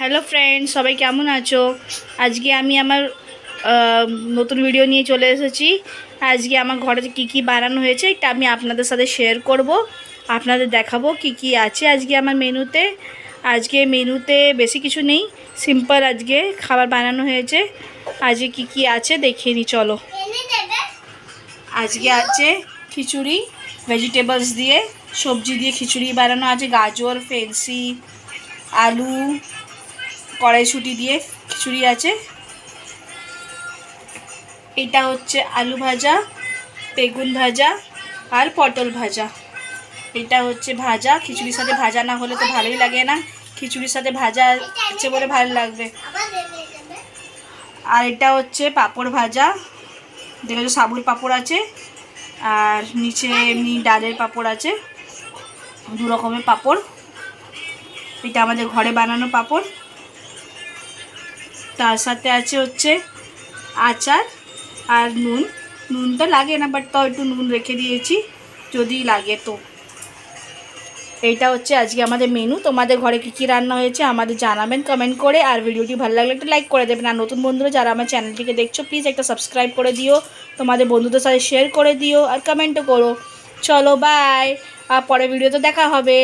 Hello friends, সবাই কেমন আছো? আজকে আমি আমার নতুন ভিডিও নিয়ে চলে এসেছি। আজকে আমার ঘরে কী কী বানানো হয়েছে এটা আমি আপনাদের সাথে শেয়ার করব, আপনাদের দেখাবো কি কি আছে আজকে আমার মেনুতে। আজকে মেনুতে বেশি কিছু নেই, সিম্পল আজকে খাবার বানানো হয়েছে। আজকে কি কি আছে দেখিয়ে নিই, চলো। আজকে আছে খিচুড়ি, ভেজিটেবলস দিয়ে, সবজি দিয়ে খিচুড়ি বানানো আছে। গাজর, ফেন্সি, আলু, কড়াইশুঁটি দিয়ে খিচুড়ি আছে। এটা হচ্ছে আলু ভাজা, বেগুন ভাজা আর পটল ভাজা। এটা হচ্ছে ভাজা, খিচুড়ির সাথে ভাজা না হলে তো ভালোই লাগে না, খিচুড়ির সাথে ভাজা আছে বলে ভালো লাগবে। আর এটা হচ্ছে পাঁপড় ভাজা, দেখো সাবুর পাঁপড় আছে, আর নিচে এমনি ডালের পাঁপড় আছে, দু রকমের পাঁপড়। এটা আমাদের ঘরে বানানো পাঁপড়। তার সাথে আছে হচ্ছে আচার আর নুন। নুনটা লাগে না, বাট তাও একটু নুন রেখে দিয়েছি যদি লাগে তো। এইটা হচ্ছে আজকে আমাদের মেনু। তোমাদের ঘরে কী কী রান্না হয়েছে আমাদের জানাবেন কমেন্ট করে। আর ভিডিওটি ভালো লাগলে একটা লাইক করে দেবেন। আর নতুন বন্ধুরা যারা আমার চ্যানেলটিকে দেখছো, প্লিজ একটা সাবস্ক্রাইব করে দিও, তোমাদের বন্ধুদের সাথে শেয়ার করে দিও আর কমেন্টও করো। চলো বাই, আর পরের ভিডিওতে দেখা হবে।